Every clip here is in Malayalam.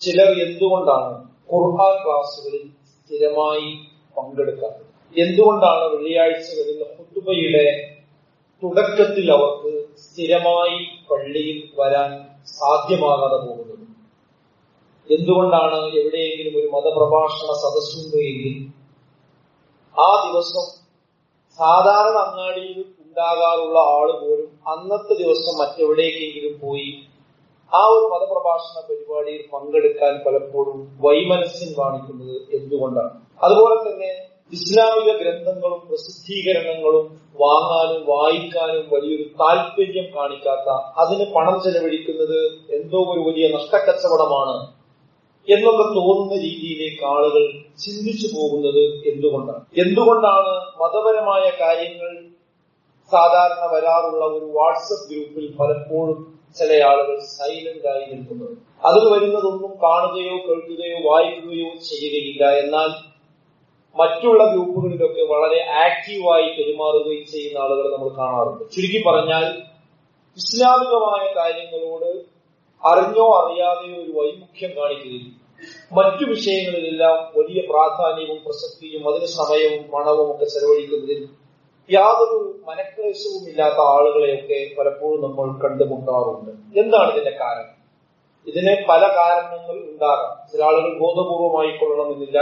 ചിലർ എന്തുകൊണ്ടാണ് ഖുർആൻ ക്ലാസുകളിൽ സ്ഥിരമായി പങ്കെടുക്കാത്തത്? എന്തുകൊണ്ടാണ് വെള്ളിയാഴ്ചകളിൽ ഖുതുബയുടെ തുടക്കത്തിൽ അവർക്ക് സ്ഥിരമായി പള്ളിയിൽ വരാൻ സാധ്യമാകാതെ പോകുന്നത്? എന്തുകൊണ്ടാണ് എവിടെയെങ്കിലും ഒരു മതപ്രഭാഷണ സദസ്സുണ്ട് എങ്കിൽ ആ ദിവസം സാധാരണ അങ്ങാടിയിൽ ഉണ്ടാകാറുള്ള ആള് പോലും അന്നത്തെ ദിവസം മറ്റെവിടേക്കെങ്കിലും പോയി ആ ഒരു മതപ്രഭാഷണ പരിപാടിയിൽ പങ്കെടുക്കാൻ പലപ്പോഴും വൈമനസ്യം കാണിക്കുന്നത് എന്തുകൊണ്ടാണ്? അതുപോലെ തന്നെ ഇസ്ലാമിക ഗ്രന്ഥങ്ങളും പ്രസിദ്ധീകരണങ്ങളും വാങ്ങാനും വായിക്കാനും വലിയൊരു താല്പര്യം കാണിക്കാത്ത, അതിന് പണം ചെലവഴിക്കുന്നത് എന്തോ ഒരു വലിയ നഷ്ടക്കച്ചവടമാണ് എന്നൊക്കെ തോന്നുന്ന രീതിയിലേക്ക് ആളുകൾ ചിന്തിച്ചു പോകുന്നത് എന്തുകൊണ്ടാണ്? എന്തുകൊണ്ടാണ് മതപരമായ കാര്യങ്ങൾ സാധാരണ വരാറുള്ള ഒരു വാട്സപ്പ് ഗ്രൂപ്പിൽ പലപ്പോഴും ചില ആളുകൾ സൈലന്റ് ആയി നിൽക്കുന്നത്? അതിൽ വരുന്നതൊന്നും കാണുകയോ കേൾക്കുകയോ വായിക്കുകയോ ചെയ്യുകയില്ല, എന്നാൽ മറ്റുള്ള ഗ്രൂപ്പുകളിലൊക്കെ വളരെ ആക്റ്റീവായി പെരുമാറുകയും ചെയ്യുന്ന ആളുകൾ നമ്മൾ കാണാറുണ്ട്. ചുരുക്കി പറഞ്ഞാൽ ഇസ്ലാമികമായ കാര്യങ്ങളോട് അറിഞ്ഞോ അറിയാതെയോ ഒരു വൈമുഖ്യം കാണിക്കുകയും മറ്റു വിഷയങ്ങളിലെല്ലാം വലിയ പ്രാധാന്യവും പ്രസക്തിയും അതിന് സമയവും പണവും ഒക്കെ ചെലവഴിക്കുന്നതിൽ യാതൊരു മനക്ലേശവും ഇല്ലാത്ത ആളുകളെയൊക്കെ പലപ്പോഴും നമ്മൾ കണ്ടുമുട്ടാറുണ്ട്. എന്താണ് ഇതിന്റെ കാരണം? ഇതിന് പല കാരണങ്ങൾ ഉണ്ടാകാം. ചില ആളുകൾ ബോധപൂർവമായി കൊള്ളണമെന്നില്ല.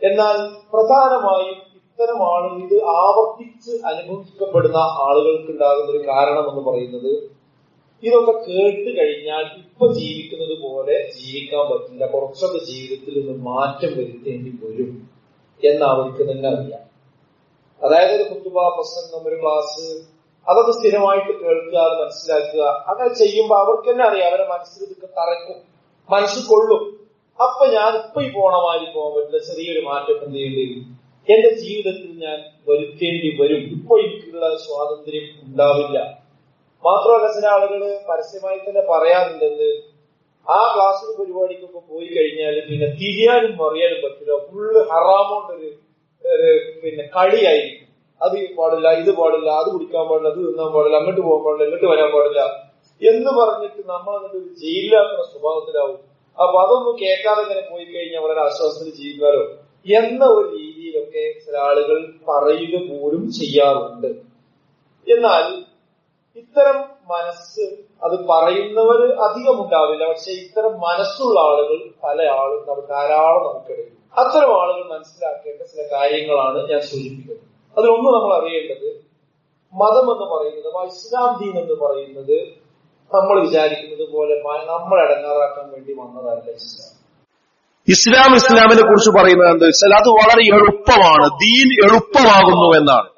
എന്നാൽ പ്രധാനമായും ഇത്തരം ആളുകൾ, ഇത് ആവർത്തിച്ച് അനുഭവിക്കപ്പെടുന്ന ആളുകൾക്ക് ഉണ്ടാകുന്ന ഒരു കാരണം എന്ന് പറയുന്നത്, ഇതൊക്കെ കേട്ട് കഴിഞ്ഞാൽ ഇപ്പൊ ജീവിക്കുന്നത് പോലെ ജീവിക്കാൻ പറ്റില്ല, കുറച്ചൊക്കെ ജീവിതത്തിൽ നിന്ന് മാറ്റം വരുത്തേണ്ടി വരും എന്ന് അവർക്ക് തന്നെ അറിയാം. അതായത് ഒരു ഖുതുബ, പ്രസംഗം, ഒരു ക്ലാസ്, അതൊക്കെ സ്ഥിരമായിട്ട് കേൾക്കുക, അത് മനസ്സിലാക്കുക, അങ്ങനെ ചെയ്യുമ്പോൾ അവർക്ക് തന്നെ അറിയാം, അവരെ മനസ്സിൽ ഇതൊക്കെ തറക്കും, മനസ്സിൽ കൊള്ളും. അപ്പൊ ഞാൻ ഇപ്പൊ ഈ പോണമാതിരി പോകാൻ പറ്റില്ല, ചെറിയൊരു മാറ്റം എന്ത് ചെയ്യേണ്ടി വരും, എന്റെ ജീവിതത്തിൽ ഞാൻ വരുത്തേണ്ടി വരും, ഇപ്പൊ എനിക്കുള്ള സ്വാതന്ത്ര്യം ഉണ്ടാവില്ല. മാത്രമല്ല ചില ആളുകള് പരസ്യമായി തന്നെ പറയാറുണ്ടെന്ന്, ആ ക്ലാസ്സിന് പരിപാടിക്കൊക്കെ പോയി കഴിഞ്ഞാൽ പിന്നെ തിരിയാനും മറിയാനും പറ്റില്ല, ഫുള്ള് ഹറാമോണ്ടൊരു കളിയായിരിക്കും. അത് പാടില്ല, ഇത് പാടില്ല, അത് കുടിക്കാൻ പാടില്ല, അത് തിന്നാൻ പാടില്ല, അങ്ങോട്ട് പോകാൻ പാടില്ല, ഇങ്ങോട്ട് വരാൻ പാടില്ല എന്ന് പറഞ്ഞിട്ട് നമ്മൾ എന്നിട്ട് ഒരു ജയിലിലാക്കുന്ന സ്വഭാവത്തിലാവും. അപ്പൊ അതൊന്നും കേൾക്കാതെ ഇങ്ങനെ പോയി കഴിഞ്ഞാൽ വളരെ ആശ്വാസത്തിൽ ജീവിക്കാലോ എന്ന ഒരു രീതിയിലൊക്കെ ചില ആളുകൾ പറയുക പോലും ചെയ്യാറുണ്ട്. എന്നാൽ ഇത്തരം മനസ്സ്, അത് പറയുന്നവര് അധികം ഉണ്ടാവില്ല, പക്ഷെ ഇത്തരം മനസ്സുള്ള ആളുകൾ ധാരാളം നമുക്കിടയിൽ. അത്തരം ആളുകൾ മനസ്സിലാക്കേണ്ട ചില കാര്യങ്ങളാണ് ഞാൻ സൂചിപ്പിക്കുന്നത്. അതിലൊന്ന് നമ്മൾ അറിയേണ്ടത്, മതം എന്ന് പറയുന്നത്, ഇസ്ലാം ദീൻ എന്ന് പറയുന്നത് നമ്മൾ വിചാരിക്കുന്നത് പോലെ നമ്മൾ അടങ്ങാറാക്കാൻ വേണ്ടി വന്നതല്ല ഇസ്ലാം. ഇസ്ലാമിനെ കുറിച്ച് പറയുന്നത് എന്താ വെച്ചാൽ അത് വളരെ എളുപ്പമാണ്, ദീൻ എളുപ്പമാകുന്നു എന്നാണ്.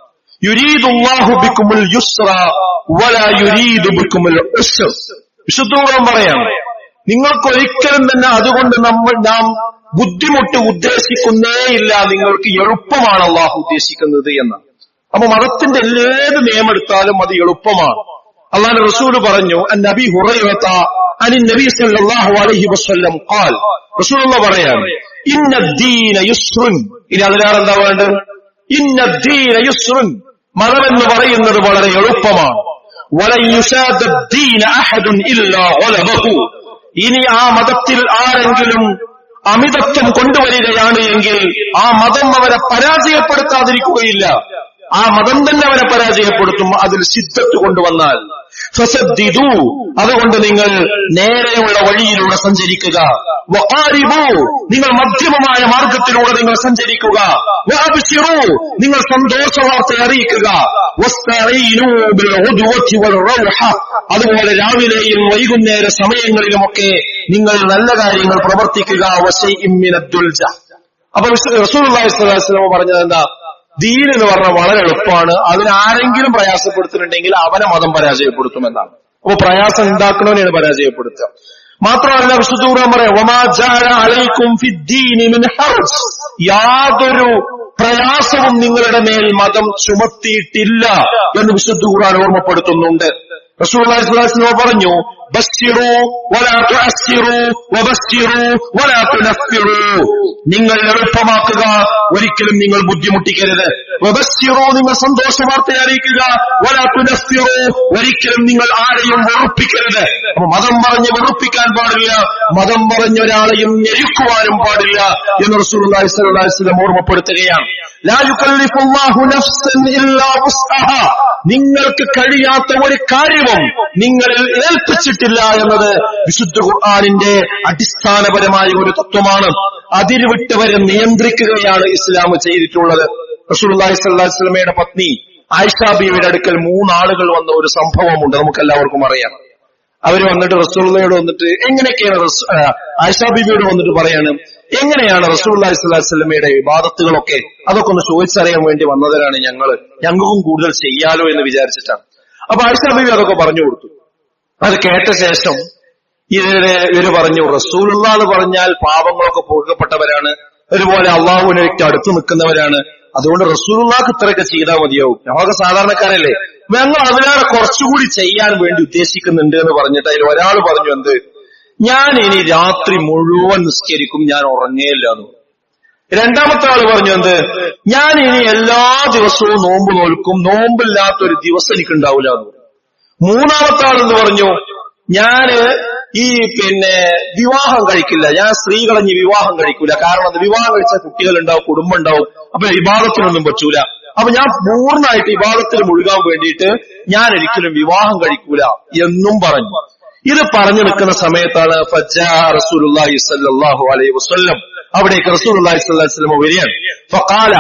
യുരീദുല്ലാഹു ബിക്കുമുൽ യുസ്റ വലാ യുരീദു ബിക്കുമുൽ ഉസ്ർ. വിശുദ്ധൂറം പറയാം, നിങ്ങൾക്കൊരിക്കലും തന്നെ അതുകൊണ്ട് നാം ബുദ്ധിമുട്ട് ഉദ്ദേശിക്കുന്നേയില്ല, നിങ്ങൾക്ക് എളുപ്പമാണ് അള്ളാഹു ഉദ്ദേശിക്കുന്നത് എന്നാണ്. അപ്പൊ മതത്തിന്റെ ഏത് നിയമം എടുത്താലും അത് എളുപ്പമാണ്. അള്ളാഹുവിന്റെ റസൂല് പറഞ്ഞു, അന്നബി ഹുറൈറത അനി നബി സല്ലല്ലാഹു അലൈഹി വസല്ലം ഖാൽ, റസൂലുള്ളാഹി പറയാണ്, ഇന്നദ്ദീന യുസ്റുൻ. ഇനി അതിലാണ് എന്താ വേണ്ടത്? ഇന്നദ്ദീന യുസ്റുൻ, മതം എന്ന് പറയുന്നത് വളരെ എളുപ്പമാണ്. വലൻ യുശാദ്ദീന അഹദുൻ ഇല്ലാ ഗലബഹു. ഇനി ആ മതത്തിൽ ആരെങ്കിലും അമിതത്വം കൊണ്ടുവരികയാണ് എങ്കിൽ ആ മതം അവരെ പരാജയപ്പെടുത്താതിരിക്കുകയില്ല, ആ മതം തന്നെ അവരെ പരാജയപ്പെടുത്തും അതിൽ സിദ്ധത്ത് കൊണ്ടുവന്നാൽ. ഫസദ്ദിദു, അതുകൊണ്ട് നിങ്ങൾ നേരെയുള്ള വഴിയിലൂടെ സഞ്ചരിക്കുക. വഖാരിബു, നിങ്ങൾ മധ്യമമായ മാർഗത്തിലൂടെ നിങ്ങൾ സഞ്ചരിക്കുക. വഅബ്ശിറു, നിങ്ങൾ സന്തോഷ വാർത്ത അറിയിക്കുക. വസ്തഈനു ബിൽ ഉദ്വതി വൽ റൗഹ, അതുപോലെ രാവിലെയും വൈകുന്നേര സമയങ്ങളിലുമൊക്കെ നിങ്ങൾ നല്ല കാര്യങ്ങൾ പ്രവർത്തിക്കുക. വശൈഇൻ മിനദ്ദുൽജ. അപ്പൊ റസൂലുള്ളാഹി സ്വല്ലല്ലാഹു അലൈഹി വസല്ലം പറഞ്ഞത് എന്താ? ദീൻ എന്ന് പറഞ്ഞാൽ വളരെ എളുപ്പമാണ്, അതിനാരെങ്കിലും പ്രയാസപ്പെടുത്തുന്നുണ്ടെങ്കിൽ അവനെ മതം പരാജയപ്പെടുത്തുമെന്നാണ്. അപ്പൊ പ്രയാസം ഉണ്ടാക്കണവനെയാണ് പരാജയപ്പെടുത്തുക. മാത്രമല്ല വിശുദ്ധ ഖുർആൻ പറയാം, വമാ ജഅല അലൈക്കും ഫിദ്ദീനി മിൻ ഹർജ്, യാതൊരു പ്രയാസവും നിങ്ങളുടെ മേൽ മതം ചുമത്തിയിട്ടില്ല എന്ന് വിശുദ്ധ ഖുർആൻ ഓർമ്മപ്പെടുത്തുന്നുണ്ട്. റസൂലുള്ളാഹി സ്വല്ലല്ലാഹു അലൈഹി വസല്ലം പറഞ്ഞു, ബശ്ശിറു വലാ തുഅസ്സിറു വബശ്ശിറു വലാ തുനഫിറു, നിങ്ങൾ എളുപ്പമാക്കുക, ഒരിക്കലും നിങ്ങൾ ബുദ്ധിമുട്ടിക്കരുത്. വബശ്ശിറൂ, നിങ്ങൾ സന്തോഷ വാർത്ത അറിയിക്കുക, വലാ തുനഫിറൂ, ഒരിക്കലും നിങ്ങൾ ആരെയും വെറുപ്പിക്കരുത്. അപ്പൊ മതം പറഞ്ഞ് വെറുപ്പിക്കാൻ പാടില്ല, മതം പറഞ്ഞ ഒരാളെയും ഞെരുക്കുവാനും പാടില്ല എന്ന് റസൂലുള്ളാഹി സ്വല്ലല്ലാഹു അലൈഹി വസല്ലം ഓർമ്മപ്പെടുത്തുകയാണ്. ലാ യുകല്ലിഫുല്ലാഹു നഫ്സൻ ഇല്ലാ വുസ്അഹാ, നിങ്ങൾക്ക് കഴിയാത്ത ഒരു കാര്യവും നിങ്ങളിൽ ഏൽപ്പിച്ചിട്ടില്ല എന്നത് വിശുദ്ധ ഖുർആനിന്റെ അടിസ്ഥാനപരമായ ഒരു തത്വമാണ്. അതിരുവിട്ടവരെ നിയന്ത്രിക്കുകയാണ് ഇസ്ലാം ചെയ്തിട്ടുള്ളത്. റസൂലുള്ളാഹി സ്വല്ലല്ലാഹു അലൈഹി വസല്ലമയുടെ പത്നി ആയിഷ ബീവിയുടെ അടുക്കൽ 3 ആളുകൾ വന്ന ഒരു സംഭവമുണ്ട്, നമുക്കെല്ലാവർക്കും അറിയാം. അവര് വന്നിട്ട് റസൂലുള്ളാഹിയോട് വന്നിട്ട് എങ്ങനെയൊക്കെയാണ് ആയിഷ ബീവിയോട് വന്നിട്ട് പറയാണ്, എങ്ങനെയാണ് റസൂലുള്ളാഹി സ്വല്ലല്ലാഹു അലൈഹി വസല്ലമയുടെ ഇബാദത്തുകളൊക്കെ, അതൊക്കെ ഒന്ന് ചോദിച്ചറിയാൻ വേണ്ടി വന്നവരാണ് ഞങ്ങൾക്കും കൂടുതൽ ചെയ്യാലോ എന്ന് വിചാരിച്ചിട്ടാണ്. അപ്പൊ ആയിഷ ബീവി അതൊക്കെ പറഞ്ഞു കൊടുത്തു. അത് കേട്ട ശേഷം ഇവര് പറഞ്ഞു, റസൂലുള്ളാഹി എന്ന് പറഞ്ഞാൽ പാപങ്ങളൊക്കെ പൊറുക്കപ്പെട്ടവരാണ്, അതുപോലെ അള്ളാഹുവിനേക്ക് അടുത്ത് നിൽക്കുന്നവരാണ്, അതുകൊണ്ട് റസൂലുള്ളാഹിക്ക് ഇത്രയൊക്കെ ചെയ്താൽ മതിയാവും, ഞങ്ങളൊക്കെ സാധാരണക്കാരല്ലേ, ഞങ്ങൾ അതിലേറെ കുറച്ചുകൂടി ചെയ്യാൻ വേണ്ടി ഉദ്ദേശിക്കുന്നുണ്ട് എന്ന് പറഞ്ഞിട്ട് അതിൽ ഒരാൾ പറഞ്ഞു, എന്ത്, ഞാൻ ഇനി രാത്രി മുഴുവൻ നിസ്കരിക്കും, ഞാൻ ഉറങ്ങേയില്ല എന്ന്. രണ്ടാമത്തെ ആള് പറഞ്ഞു, എന്ത്, ഞാൻ ഇനി എല്ലാ ദിവസവും നോമ്പ് നോൽക്കും, നോമ്പില്ലാത്തൊരു ദിവസം എനിക്കുണ്ടാവില്ല എന്ന്. മൂന്നാമത്തെ ആളെന്ന് പറഞ്ഞു, ഞാന് വിവാഹം കഴിക്കില്ല, ഞാൻ സ്ത്രീകളഞ്ഞ് വിവാഹം കഴിക്കൂല, കാരണം അത് വിവാഹം കഴിച്ചാൽ കുട്ടികളുണ്ടാവും, കുടുംബം ഉണ്ടാവും, അപ്പൊ ഇബാദത്തിനൊന്നും പറ്റൂല, അപ്പൊ ഞാൻ പൂർണ്ണമായിട്ട് ഇബാദത്തിൽ മുഴുകാൻ വേണ്ടിയിട്ട് ഞാൻ ഒരിക്കലും വിവാഹം കഴിക്കൂല എന്നും പറഞ്ഞു. ഇത് പറഞ്ഞു നിൽക്കുന്ന സമയത്താണ് ഫജാ റസൂലുള്ളാഹി സ്വല്ലല്ലാഹു അലൈഹി വസല്ലം, അവിടേക്ക് റസൂലുള്ളാഹി സ്വല്ലല്ലാഹു അലൈഹി വസല്ലം വരികയാണ്. ഫഖാല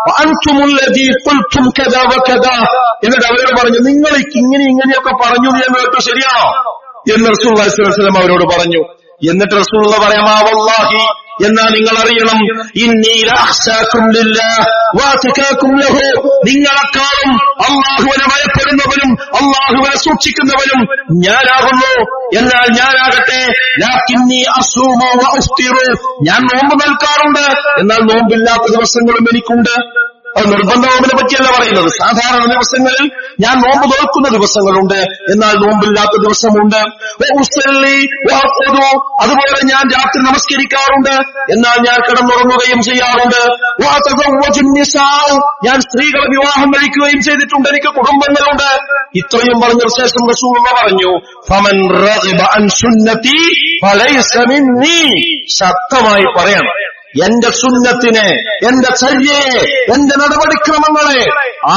വഅൻതുമുല്ലദീ ഖുൽതും കദാ വകദാ, എന്നിട്ട് അവരോട് പറഞ്ഞു, നിങ്ങൾ ഇങ്ങനെയൊക്കെ പറഞ്ഞു എന്ന് കേട്ടു, ശരിയാണോ എന്ന് റസൂലുള്ളാഹി സ്വല്ലല്ലാഹു അലൈഹി വസല്ലം അവരോട് പറഞ്ഞു. എന്നിട്ട് റസൂലുള്ളാഹി പറയാ, വല്ലാഹി, എന്നാൽ നിങ്ങൾ അറിയണം, ഇന്നി ലഅഖ്ശാകും ലില്ലാഹ് വഅതകാകും ലഹു, നിങ്ങളെക്കാളും അല്ലാഹുവിനെ ഭയപ്പെടുന്നവനും അല്ലാഹുവിനെ സൂക്ഷിക്കുന്നവനും ഞാനാകുന്നു. എന്നാൽ ഞാനാകട്ടെ ലാകിന്നി അസൂമു വഅഫ്തിറു, ഞാൻ നോമ്പ് നിൽക്കാറുണ്ട്, എന്നാൽ നോമ്പില്ലാത്ത ദിവസങ്ങളും എനിക്കുണ്ട്. അത് നിർബന്ധ നോമ്പിനെ പറ്റിയല്ല പറയുന്നത്, സാധാരണ ദിവസങ്ങളിൽ ഞാൻ നോമ്പ് നോക്കുന്ന ദിവസങ്ങളുണ്ട്, എന്നാൽ നോമ്പില്ലാത്ത ദിവസമുണ്ട്. അതുപോലെ ഞാൻ രാത്രി നമസ്കരിക്കാറുണ്ട്, എന്നാൽ ഞാൻ കിടന്നുറങ്ങുകയും ചെയ്യാറുണ്ട്. ഞാൻ സ്ത്രീകളെ വിവാഹം കഴിക്കുകയും ചെയ്തിട്ടുണ്ട്, എനിക്ക് കുടുംബങ്ങളുണ്ട്. ഇത്രയും പറഞ്ഞ ശേഷം റസൂലുള്ളാഹി പറഞ്ഞു, ഫമൻ റഗിബ അൻ സുന്നതി ഫലൈസ മിന്നി, ശക്തമായി പറയണം, എന്റെ സുന്നത്തിനെ, എന്റെ ചര്യയെ, എന്റെ നടപടിക്രമങ്ങളെ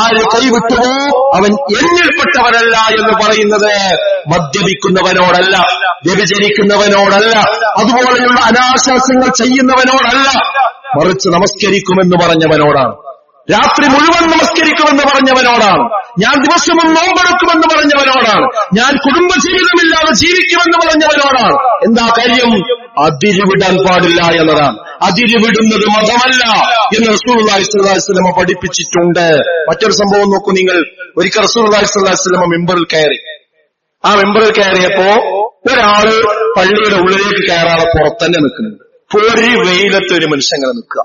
ആര് കൈവിട്ടുവോ അവൻ എന്നിൽപ്പെട്ടവനല്ല എന്ന് പറയുന്നത് മദ്യപിക്കുന്നവനോടല്ല, വ്യഭിചരിക്കുന്നവനോടല്ല, അതുപോലെയുള്ള അനാശാസ്യങ്ങൾ ചെയ്യുന്നവനോടല്ല, മറിച്ച് നമസ്കരിക്കുമെന്ന് പറഞ്ഞവനോടാണ്, രാത്രി മുഴുവൻ നമസ്കരിക്കുമെന്ന് പറഞ്ഞവനോടാണ്, ഞാൻ ദിവസവും നോമ്പെടുക്കുമെന്ന് പറഞ്ഞവനോടാണ്, ഞാൻ കുടുംബജീവിതമില്ലാതെ ജീവിക്കുമെന്ന് പറഞ്ഞവനോടാണ്. എന്താ കാര്യം? അതിരുവിടാൻ പാടില്ല എന്നതാണ്. അതിരുവിടുന്നത് മതമല്ല എന്ന് റസൂലുള്ളാഹി സ്വല്ലല്ലാഹു അലൈഹി വസല്ലം പഠിപ്പിച്ചിട്ടുണ്ട്. മറ്റൊരു സംഭവം നോക്കൂ നിങ്ങൾ. ഒരിക്കൽ റസൂലുള്ളാഹി സ്വല്ലല്ലാഹു അലൈഹി വസല്ലം മിമ്പറിൽ കയറി. ആ മിമ്പറിൽ കയറിയപ്പോ ഒരാള് പള്ളിയുടെ ഉള്ളിലേക്ക് കയറാതെ പുറത്തന്നെ നിൽക്കുന്നുണ്ട്. ഒരു വെയിലത്ത് ഒരു മനുഷ്യൻ അങ്ങനെ നിൽക്കുക.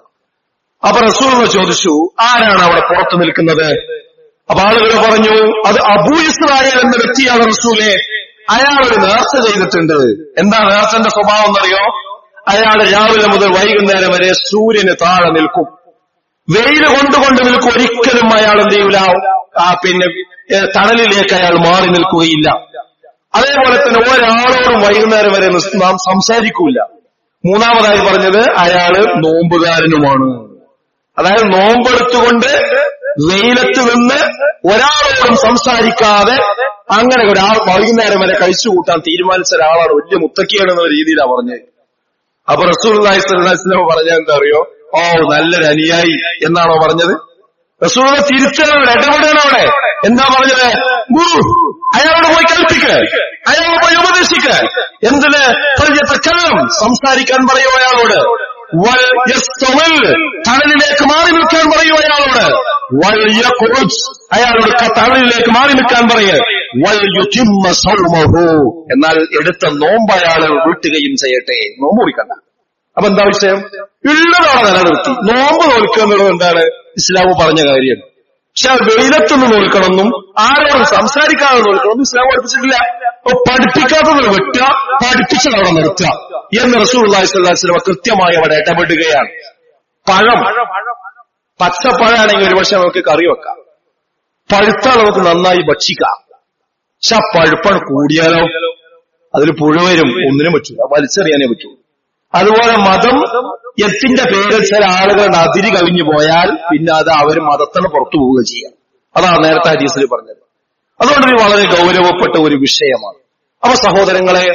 അപ്പൊ റസൂലുള്ളാഹി ചോദിച്ചു, ആരാണ് അവിടെ പുറത്ത് നിൽക്കുന്നത്? അപ്പൊ ആളുകൾ പറഞ്ഞു, അത് അബൂ ഇസ്രായേൽ എന്ന വ്യക്തിയാണ് റസൂലേ. അയാൾ ഒരു നേർച്ച ചെയ്തിട്ടുണ്ട്. എന്താ നേർച്ചന്റെ സ്വഭാവം എന്നറിയോ? അയാൾ രാവിലെ മുതൽ വൈകുന്നേരം വരെ സൂര്യന് താഴെ നിൽക്കും, വെയിൽ കൊണ്ടുകൊണ്ട് നിൽക്കും, ഒരിക്കലും അയാൾ എന്ത് ചെയ്യൂല, തണലിലേക്ക് അയാൾ മാറി നിൽക്കുകയില്ല. അതേപോലെ തന്നെ ഒരാളോടും വൈകുന്നേരം വരെ നാം സംസാരിക്കൂല. മൂന്നാമതായി പറഞ്ഞത് അയാള് നോമ്പുകാരനുമാണ്. അതായത് നോമ്പെടുത്തുകൊണ്ട് വെയിലത്ത് നിന്ന് ഒരാളോടും സംസാരിക്കാതെ അങ്ങനെ ഒരാൾ വൈകുന്നേരം വരെ കഴിച്ചുകൂട്ടാൻ തീരുമാനിച്ച ഒരാളാണ്, വലിയ മുത്തക്കിയാണെന്ന രീതിയിലാണ് പറഞ്ഞത്. അപ്പൊ റസൂലുള്ളാഹി സ്വല്ലല്ലാഹു അലൈഹി വസല്ലം പറഞ്ഞത് എന്താ അറിയോ? ഓ, നല്ലൊരു അനുയായി എന്നാണോ പറഞ്ഞത്? റസൂലുള്ളാഹി തിരിച്ചാണ് ഇടപെടുകയാണ് അവിടെ. എന്താ പറഞ്ഞത്? ഗുരു അയാളോട് പോയി കൽപ്പിക്ക്, അയാളോട് പോയി ഉപദേശിക്ക്. എന്തിന്? സംസാരിക്കാൻ പറയൂ അയാളോട്. തണലിലേക്ക് മാറി നിൽക്കാൻ പറയൂ അയാളോട്. അയാളോട് തണലിലേക്ക് മാറി നിൽക്കാൻ പറയൂ. എന്നാൽ എടുത്ത നോമ്പ് അയാൾ വീട്ടുകയും ചെയ്യട്ടെ. നോമ്പ് കുടിക്കണ്ട. അപ്പൊ എന്താ വിഷയം? ഉള്ളതാണ് നിലനിർത്തി. നോമ്പ് നോൽക്കുക എന്നുള്ളത് എന്താണ്? ഇസ്ലാം പറഞ്ഞ കാര്യം. പക്ഷെ വെയിലത്തൊന്ന് നോൽക്കണമെന്നും ആരോടും സംസാരിക്കാതെ നോൽക്കണമെന്നും ഇസ്ലാം പഠിപ്പിച്ചിട്ടില്ല. അപ്പൊ പഠിപ്പിക്കാത്തത് വെട്ടുക, പഠിപ്പിച്ചതവിടെ നിർത്തുക എന്ന് റസൂലുള്ളാഹി സ്വല്ലല്ലാഹു അലൈഹി വസല്ലം കൃത്യമായി അവിടെ ഇടപെടുകയാണ്. പച്ചപ്പഴമാണെങ്കിൽ ഒരുപക്ഷെ നമുക്ക് കറി വെക്കാം, പഴുത്താൽ നമുക്ക് നന്നായി ഭക്ഷിക്കാം. പക്ഷെ ആ പഴുപ്പാണ് കൂടിയാലോ അതിൽ പുഴ വരും, ഒന്നിനും പറ്റൂല, വലിച്ചെറിയാനേ പറ്റൂ. അതുപോലെ മതം എത്തിന്റെ പേരിൽ ചില ആളുകളുടെ അതിര് കവിഞ്ഞു പോയാൽ പിന്നെ അത് അവർ മതത്തിന് പുറത്തു പോവുക ചെയ്യാം. അതാണ് നേരത്തെ ഹദീസിൽ പറഞ്ഞത്. അതുകൊണ്ട് ഇത് വളരെ ഗൗരവപ്പെട്ട ഒരു വിഷയമാണ്. അപ്പൊ സഹോദരങ്ങളെ,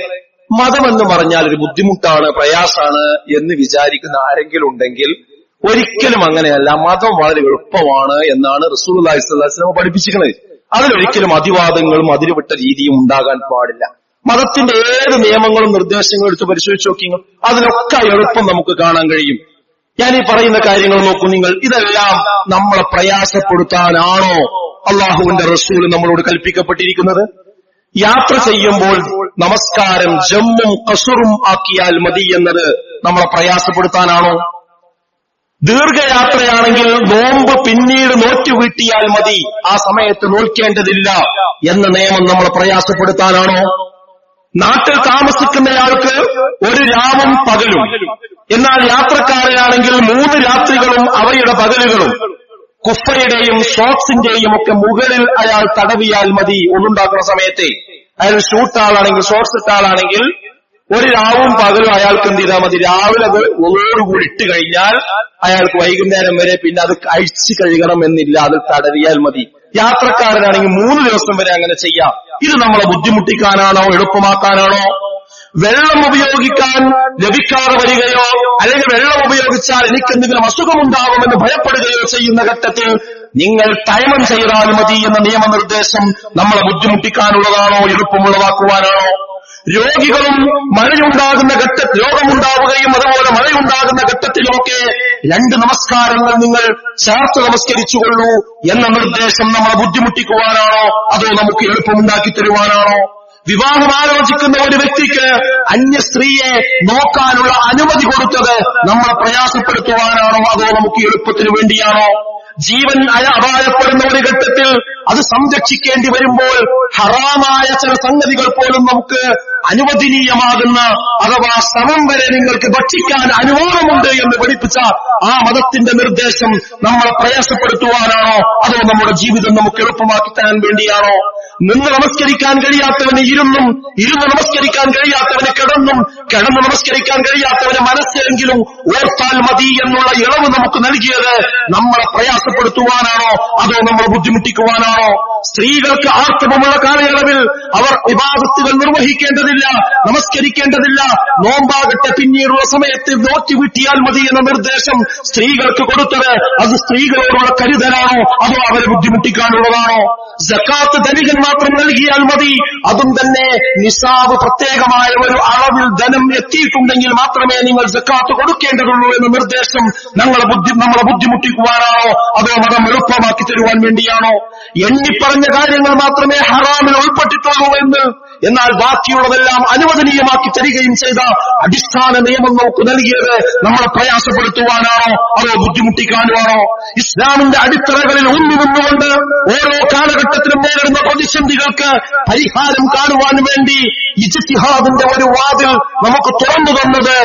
മതമെന്ന് പറഞ്ഞാൽ ഒരു ബുദ്ധിമുട്ടാണ്, പ്രയാസാണ് എന്ന് വിചാരിക്കുന്ന ആരെങ്കിലും ഉണ്ടെങ്കിൽ ഒരിക്കലും അങ്ങനെയല്ല. മതം വളരെ എളുപ്പമാണ് എന്നാണ് റസൂലുള്ളാഹി സ്വല്ലല്ലാഹു അലൈഹി വസല്ലം പഠിപ്പിച്ചിരിക്കുന്നത്. അതിലൊരിക്കലും അതിവാദങ്ങളും അതിരുവിട്ട രീതിയും ഉണ്ടാകാൻ പാടില്ല. മതത്തിന്റെ ഏത് നിയമങ്ങളും നിർദ്ദേശങ്ങളും എടുത്ത് പരിശോധിച്ച് നോക്കിങ്ങൾ അതിലൊക്കെ എളുപ്പം നമുക്ക് കാണാൻ കഴിയും. ഞാൻ ഈ പറയുന്ന കാര്യങ്ങൾ നോക്കൂ നിങ്ങൾ, ഇതെല്ലാം നമ്മളെ പ്രയാസപ്പെടുത്താനാണോ അള്ളാഹുവിന്റെ റസൂൽ നമ്മളോട് കൽപ്പിക്കപ്പെട്ടിരിക്കുന്നത്? യാത്ര ചെയ്യുമ്പോൾ നമസ്കാരം ജമ്മും കസുറും ആക്കിയാൽ മതി എന്നത് നമ്മളെ പ്രയാസപ്പെടുത്താനാണോ? ദീർഘയാത്രയാണെങ്കിൽ നോമ്പ് പിന്നീട് നോറ്റുവീട്ടിയാൽ മതി, ആ സമയത്ത് നോൽക്കേണ്ടതില്ല എന്ന നിയമം നമ്മളെ പ്രയാസപ്പെടുത്താനാണോ? നാട്ടിൽ താമസിക്കുന്നയാൾക്ക് ഒരു രാവും പകലും, എന്നാൽ യാത്രക്കാരനാണെങ്കിൽ 3 രാത്രികളും അവയുടെ പകലുകളും കുഫയുടെയും ഷോർട്സിന്റെയും ഒക്കെ മുകളിൽ അയാൾ തടവിയാൽ മതി ഒന്നുണ്ടാക്കുന്ന സമയത്തെ. അയാൾ ഷൂട്ടാളാണെങ്കിൽ ഷോർട്സ് ഇട്ടാളാണെങ്കിൽ ഒരു രാവും പകലും അയാൾക്ക് എന്ത് ചെയ്താൽ മതി, രാവിലെ അത് ഒന്നോടുകൂടി ഇട്ട് കഴിഞ്ഞാൽ അയാൾക്ക് വൈകുന്നേരം വരെ പിന്നെ അത് അഴിച്ചു കഴുകണം എന്നില്ല, അത് തടവിയാൽ മതി. യാത്രക്കാരനാണെങ്കിൽ 3 ദിവസം വരെ അങ്ങനെ ചെയ്യാം. ഇത് നമ്മളെ ബുദ്ധിമുട്ടിക്കാനാണോ എളുപ്പമാക്കാനാണോ? വെള്ളം ഉപയോഗിക്കാൻ ലഭിക്കാതെ വരികയോ അല്ലെങ്കിൽ വെള്ളം ഉപയോഗിച്ചാൽ എനിക്കെന്തെങ്കിലും അസുഖമുണ്ടാകുമെന്ന് ഭയപ്പെടുകയോ ചെയ്യുന്ന ഘട്ടത്തിൽ നിങ്ങൾ തയമം ചെയ്താൽ മതി എന്ന നിയമനിർദ്ദേശം നമ്മളെ ബുദ്ധിമുട്ടിക്കാനുള്ളതാണോ എളുപ്പമുള്ളതാക്കുവാനാണോ? രോഗികളും മഴയുണ്ടാകുന്ന ഘട്ടത്തിൽ രോഗമുണ്ടാവുകയും അതുപോലെ മഴയുണ്ടാകുന്ന ഘട്ടത്തിലുമൊക്കെ 2 നമസ്കാരങ്ങൾ നിങ്ങൾ ചേർത്ത് നമസ്കരിച്ചുകൊള്ളൂ എന്ന നിർദ്ദേശം നമ്മളെ ബുദ്ധിമുട്ടിക്കുവാനാണോ അതോ നമുക്ക് എളുപ്പമുണ്ടാക്കി തരുവാനാണോ? വിവാഹം ആലോചിക്കുന്ന ഒരു വ്യക്തിക്ക് അന്യ സ്ത്രീയെ നോക്കാനുള്ള അനുമതി കൊടുത്തത് നമ്മളെ പ്രയാസപ്പെടുത്തുവാനാണോ അതോ നമുക്ക് എളുപ്പത്തിനു വേണ്ടിയാണോ? ജീവൻ അപായപ്പെടുന്ന ഒരു ഘട്ടത്തിൽ അത് സംരക്ഷിക്കേണ്ടി വരുമ്പോൾ ഹറാമായ ചില സംഗതികൾ പോലും നമുക്ക് അനുവദനീയമാകുന്ന അഥവാ സമം വരെ നിങ്ങൾക്ക് ഭക്ഷിക്കാൻ അനുവാദമുണ്ട് എന്ന് പഠിപ്പിച്ച ആ മതത്തിന്റെ നിർദ്ദേശം നമ്മളെ പ്രയാസപ്പെടുത്തുവാനാണോ അതോ നമ്മുടെ ജീവിതം നമുക്ക് എളുപ്പമാക്കി തരാൻ വേണ്ടിയാണോ? നിന്ന് നമസ്കരിക്കാൻ കഴിയാത്തവന് ഇരുന്നും, ഇരുന്ന് നമസ്കരിക്കാൻ കഴിയാത്തവന് കിടന്നും, കിടന്ന് നമസ്കരിക്കാൻ കഴിയാത്തവന് മനസ്സെങ്കിലും ഓർത്താൽ മതി എന്നുള്ള ഇളവ് നമുക്ക് നൽകിയത് നമ്മളെ പ്രയാസപ്പെടുത്തുവാനാണോ അതോ നമ്മളെ ബുദ്ധിമുട്ടിക്കുവാനാണോ? സ്ത്രീകൾക്ക് ആർത്തവമുള്ള കാലയളവിൽ അവർ ഇബാദത്തുകൾ നിർവഹിക്കേണ്ടതില്ല, നമസ്കരിക്കേണ്ടതില്ല. നോമ്പാകട്ടെ പിന്നീടുള്ള സമയത്ത് നോറ്റി വീട്ടിയാൽ മതി എന്ന നിർദ്ദേശം സ്ത്രീകൾക്ക് കൊടുത്തത് അത് സ്ത്രീകളോടുള്ള കരുതലാണോ അതോ അവരെ ബുദ്ധിമുട്ടിക്കാനുള്ളതാണോ? സക്കാത്ത് ധനികൻ മാത്രം നൽകിയാൽ മതി, അതും തന്നെ നിസാബ് പ്രത്യേകമായ ഒരു അളവിൽ ധനം എത്തിയിട്ടുണ്ടെങ്കിൽ മാത്രമേ നിങ്ങൾ സക്കാത്ത് കൊടുക്കേണ്ടതുള്ളൂ എന്ന നിർദ്ദേശം നമ്മളെ ബുദ്ധിമുട്ടിക്കുവാനാണോ അതോ മതം എളുപ്പമാക്കി തരുവാൻ വേണ്ടിയാണോ? എണ്ണിപ്പറഞ്ഞ കാര്യങ്ങൾ മാത്രമേ ഹറാമിൽ ഉൾപ്പെട്ടിട്ടുള്ളൂ എന്നാൽ ബാക്കിയുള്ളതെല്ലാം അനുവദനീയമാക്കി തരികയും ചെയ്ത അടിസ്ഥാന നിയമം നമുക്ക് നൽകിയത് നമ്മളെ പ്രയാസപ്പെടുത്തുവാനാണോ അതോ ബുദ്ധിമുട്ടിക്കാനുമാണോ? ഇസ്ലാമിന്റെ അടിത്തറകളിൽ ഊന്നി നിന്നുകൊണ്ട് ഓരോ കാലഘട്ടത്തിലും നേരിടുന്ന പ്രതിസന്ധികൾക്ക് പരിഹാരം കാണുവാൻ വേണ്ടി ഇജ്തിഹാദിന്റെ ഒരു വാതിൽ നമുക്ക് തുറന്നു തന്നത്